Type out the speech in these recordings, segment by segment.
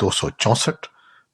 264,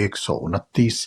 129,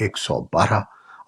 112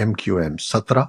MQM 17,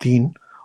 3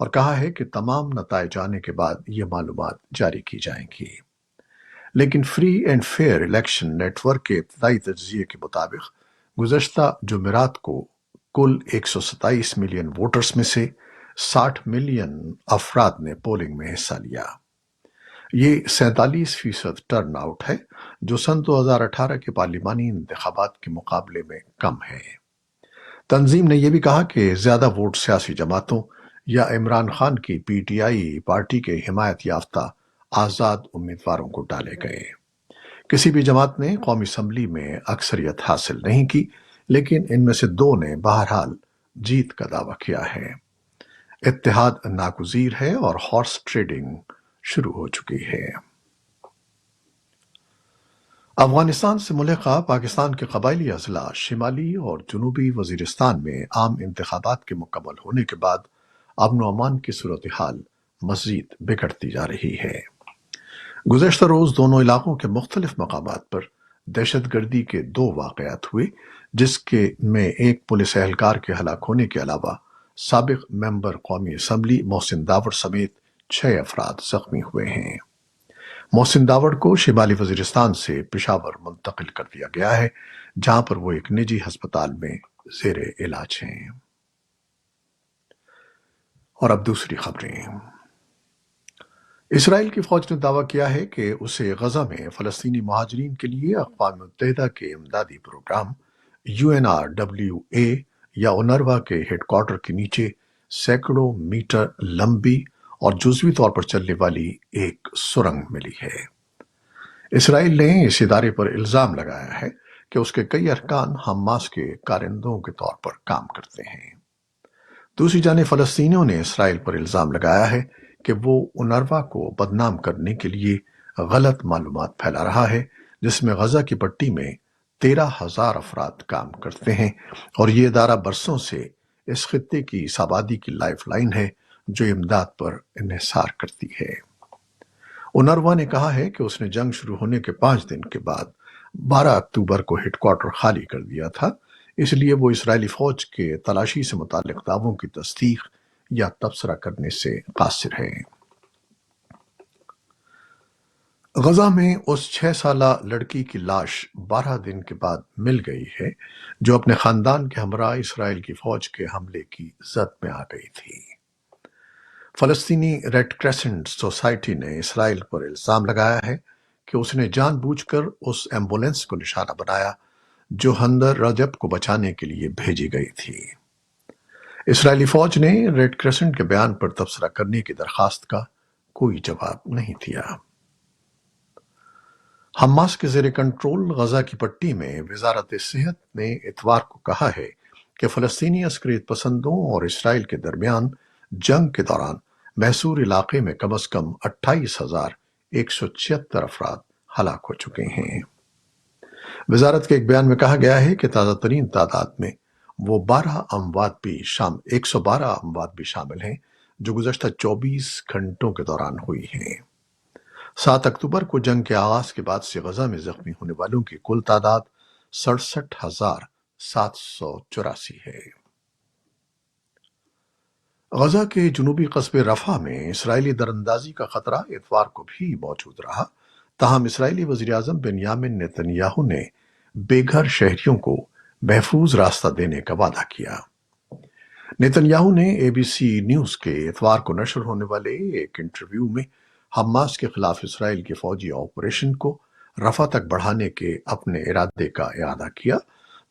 اور کہا ہے کہ تمام نتائج آنے کے بعد یہ معلومات جاری کی جائیں گی۔ لیکن free and fair election network کے ابتدائی تجزیے کے مطابق گزشتہ جمعرات کو کل 127 ملین ووٹرز میں سے 60 ملین افراد نے پولنگ میں حصہ لیا۔ یہ 47% ٹرن آؤٹ ہے، جو سن 2018 کے پارلیمانی انتخابات کے مقابلے میں کم ہے۔ تنظیم نے یہ بھی کہا کہ زیادہ ووٹ سیاسی جماعتوں یا عمران خان کی پی ٹی آئی پارٹی کے حمایت یافتہ آزاد امیدواروں کو ڈالے گئے۔ کسی بھی جماعت نے قومی اسمبلی میں اکثریت حاصل نہیں کی، لیکن ان میں سے دو نے بہرحال جیت کا دعویٰ کیا ہے۔ اتحاد ناگزیر ہے اور ہارس ٹریڈنگ شروع ہو چکی ہے۔ افغانستان سے ملحقہ پاکستان کے قبائلی اضلاع شمالی اور جنوبی وزیرستان میں عام انتخابات کے مکمل ہونے کے بعد امن و امان کی صورتحال مزید بگڑتی جا رہی ہے۔ گزشتہ روز دونوں علاقوں کے مختلف مقامات پر دہشت گردی کے 2 واقعات ہوئے، جس میں ایک پولیس اہلکار کے ہلاک ہونے کے علاوہ سابق ممبر قومی اسمبلی محسن داوڑ سمیت 6 افراد زخمی ہوئے ہیں۔ محسن داوڑ کو شمالی وزیرستان سے پشاور منتقل کر دیا گیا ہے، جہاں پر وہ ایک نجی ہسپتال میں زیر علاج ہیں۔ اور اب دوسری خبریں۔ اسرائیل کی فوج نے دعویٰ کیا ہے کہ اسے غزہ میں فلسطینی مہاجرین کے لیے اقوام متحدہ کے امدادی پروگرام UNRWA یا اونروا کے ہیڈ کوارٹر کے نیچے سینکڑوں میٹر لمبی اور جزوی طور پر چلنے والی ایک سرنگ ملی ہے۔ اسرائیل نے اس ادارے پر الزام لگایا ہے کہ اس کے کئی ارکان حماس کے کارندوں کے طور پر کام کرتے ہیں۔ دوسری جانب فلسطینیوں نے اسرائیل پر الزام لگایا ہے کہ وہ اونروا کو بدنام کرنے کے لیے غلط معلومات پھیلا رہا ہے، جس میں غزہ کی پٹی میں 13,000 افراد کام کرتے ہیں، اور یہ ادارہ برسوں سے اس خطے کی اس آبادی کی لائف لائن ہے جو امداد پر انحصار کرتی ہے۔ اونروا نے کہا ہے کہ اس نے جنگ شروع ہونے کے 5 دن کے بعد 12 اکتوبر کو ہیڈ کوارٹر خالی کر دیا تھا، اس لیے وہ اسرائیلی فوج کے تلاشی سے متعلق دعووں کی تصدیق یا تبصرہ کرنے سے قاصر ہے۔ غزہ میں اس 6 سالہ لڑکی کی لاش 12 دن کے بعد مل گئی ہے، جو اپنے خاندان کے ہمراہ اسرائیل کی فوج کے حملے کی زد میں آ گئی تھی۔ فلسطینی ریڈ کریسنٹ سوسائٹی نے اسرائیل پر الزام لگایا ہے کہ اس نے جان بوجھ کر اس ایمبولینس کو نشانہ بنایا جو ہندر رجب کو بچانے کے لیے بھیجی گئی تھی۔ اسرائیلی فوج نے ریڈ کریسنٹ کے بیان پر تبصرہ کرنے کی درخواست کا کوئی جواب نہیں دیا۔ حماس کے زیر کنٹرول غزہ کی پٹی میں وزارت صحت نے اتوار کو کہا ہے کہ فلسطینی عسکریت پسندوں اور اسرائیل کے درمیان جنگ کے دوران محصور علاقے میں کم از کم 28,176 افراد ہلاک ہو چکے ہیں۔ وزارت کے ایک بیان میں کہا گیا ہے کہ تازہ ترین تعداد میں وہ 112 اموات بھی شامل ہیں جو گزشتہ 24 گھنٹوں کے دوران ہوئی ہیں۔ 7 اکتوبر کو جنگ کے آغاز کے بعد سے غزہ میں زخمی ہونے والوں کی کل تعداد 67,784 ہے۔ غزہ کے جنوبی قصبے رفح میں اسرائیلی دراندازی کا خطرہ اتوار کو بھی موجود رہا، تاہم اسرائیلی وزیراعظم بنیامن نیتن یاہو نے بے گھر شہریوں کو محفوظ راستہ دینے کا وعدہ کیا۔ نیتن یاہو نے ABC نیوز کے اتوار کو نشر ہونے والے ایک انٹرویو میں حماس کے خلاف اسرائیل کے فوجی آپریشن کو رفح تک بڑھانے کے اپنے ارادے کا اعادہ کیا،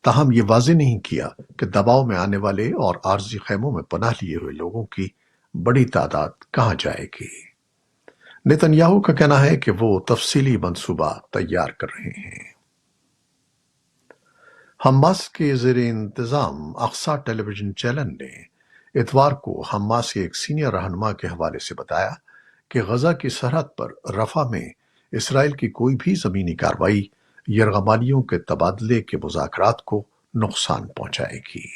تاہم یہ واضح نہیں کیا کہ دباؤ میں آنے والے اور عارضی خیموں میں پناہ لیے ہوئے لوگوں کی بڑی تعداد کہاں جائے گی۔ نیتن یاہو کا کہنا ہے کہ وہ تفصیلی منصوبہ تیار کر رہے ہیں۔ حماس کے زیر انتظام اقصی ٹیلی ویژن چینل نے اتوار کو حماس کے ایک سینئر رہنما کے حوالے سے بتایا کہ غزہ کی سرحد پر رفح میں اسرائیل کی کوئی بھی زمینی کارروائی یرغمالیوں کے تبادلے کے مذاکرات کو نقصان پہنچائے گی۔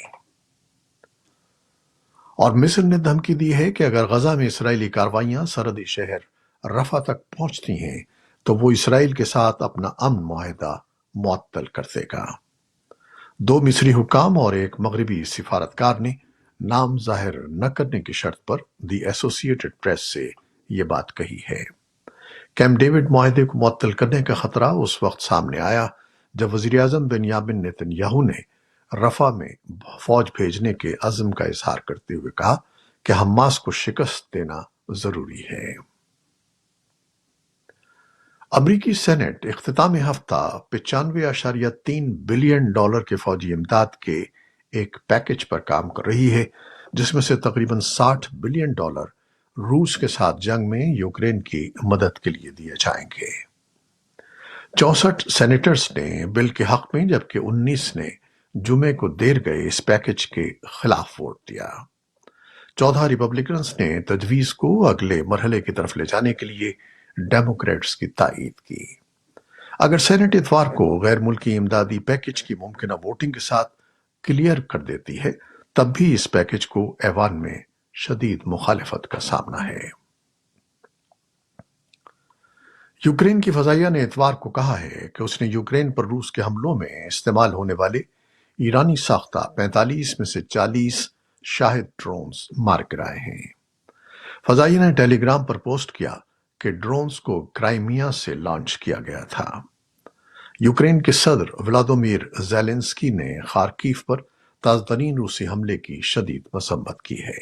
اور مصر نے دھمکی دی ہے کہ اگر غزہ میں اسرائیلی کارروائیاں سرحدی شہر رفح تک پہنچتی ہیں تو وہ اسرائیل کے ساتھ اپنا امن معاہدہ معطل کر دے گا۔ 2 مصری حکام اور ایک مغربی سفارتکار نے نام ظاہر نہ کرنے کی شرط پر دی ایسوسیٹڈ پریس سے یہ بات کہی ہے۔ کیمپ ڈیوڈ معاہدے کو معطل کرنے کا خطرہ اس وقت سامنے آیا جب وزیراعظم بنیامن نیتن یاہو نے رفح میں فوج بھیجنے کے عزم کا اظہار کرتے ہوئے کہا کہ حماس کو شکست دینا ضروری ہے۔ امریکی سینٹ اختتامی ہفتہ 95.3 بلین ڈالر کے فوجی امداد کے ایک پیکج پر کام کر رہی ہے، جس میں سے تقریباً 60 بلین ڈالر روس کے ساتھ جنگ میں یوکرین کی مدد کے لیے دیے جائیں گے۔ 64 سینیٹرز نے بل کے حق میں جبکہ 19 نے جمعے کو دیر گئے اس پیکج کے خلاف ووٹ دیا۔ 14 ریپبلکنز نے تجویز کو اگلے مرحلے کی طرف لے جانے کے لیے ڈیموکریٹس کی تائید کی۔ اگر سینٹ اتوار کو غیر ملکی امدادی پیکج کی ممکنہ ووٹنگ کے ساتھ کلیئر کر دیتی ہے، تب بھی اس پیکج کو ایوان میں شدید مخالفت کا سامنا ہے۔ یوکرین کی فضائیہ نے اتوار کو کہا ہے کہ اس نے یوکرین پر روس کے حملوں میں استعمال ہونے والے ایرانی ساختہ 45 میں سے 40 شاہد ڈرونز مار گرائے ہیں۔ فضائیہ نے ٹیلی گرام پر پوسٹ کیا کہ ڈرونز کو کرائمیا سے لانچ کیا گیا تھا۔ یوکرین کے صدر ولادیمیر زیلنسکی نے خارکیف پر تازہ ترین روسی حملے کی شدید مذمت کی ہے۔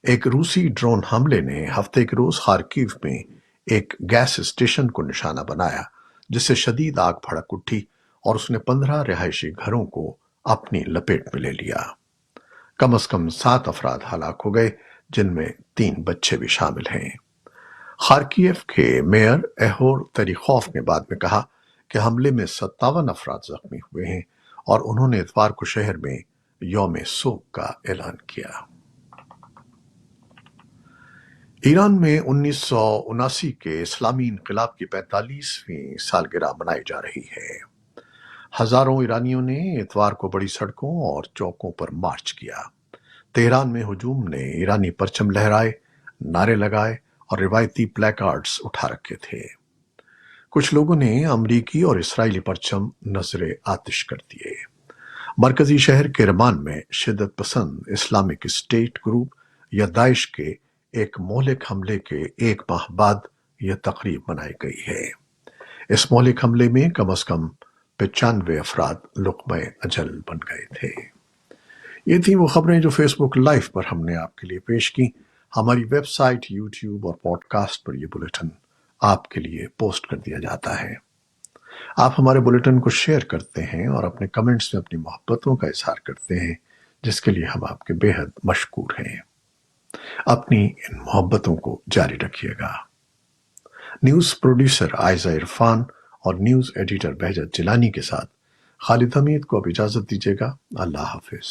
ایک روسی ڈرون حملے نے ہفتے کے روز خارکیف میں ایک گیس اسٹیشن کو نشانہ بنایا، جس سے شدید آگ بھڑک اٹھی اور اس نے 15 رہائشی گھروں کو اپنی لپیٹ میں لے لیا۔ کم از کم 7 افراد ہلاک ہو گئے، جن میں 3 بچے بھی شامل ہیں۔ خارکیف کے میئر ایہور تریخوف نے بعد میں کہا کہ حملے میں 57 افراد زخمی ہوئے ہیں اور انہوں نے اتوار کو شہر میں یوم سوگ کا اعلان کیا۔ ایران میں 1979 کے اسلامی انقلاب کی 45ویں سالگرہ منائی جا رہی ہے۔ ہزاروں ایرانیوں نے اتوار کو بڑی سڑکوں اور چوکوں پر مارچ کیا۔ تہران میں ہجوم نے ایرانی پرچم لہرائے، نعرے لگائے اور روایتی پلے کارڈز اٹھا رکھے تھے۔ کچھ لوگوں نے امریکی اور اسرائیلی پرچم نذر آتش کر دیے۔ مرکزی شہر کرمان میں شدت پسند اسلامک اسٹیٹ گروپ یا داعش کے ایک مہلک حملے کے ایک ماہ بعد یہ تقریب منائی گئی ہے۔ اس مہلک حملے میں کم از کم 95 افراد لقمہ اجل بن گئے تھے۔ یہ تھی وہ خبریں جو فیس بک لائیو پر ہم نے آپ کے لیے پیش کی۔ ہماری ویب سائٹ، یوٹیوب اور پوڈ کاسٹ پر یہ بلیٹن آپ کے لیے پوسٹ کر دیا جاتا ہے۔ آپ ہمارے بلیٹن کو شیئر کرتے ہیں اور اپنے کمنٹس میں اپنی محبتوں کا اظہار کرتے ہیں، جس کے لیے ہم آپ کے بے حد مشکور ہیں۔ اپنی ان محبتوں کو جاری رکھیے گا۔ نیوز پروڈیوسر عائزہ عرفان اور نیوز ایڈیٹر بہجت جیلانی کے ساتھ خالد حمید کو اب اجازت دیجیے گا۔ اللہ حافظ۔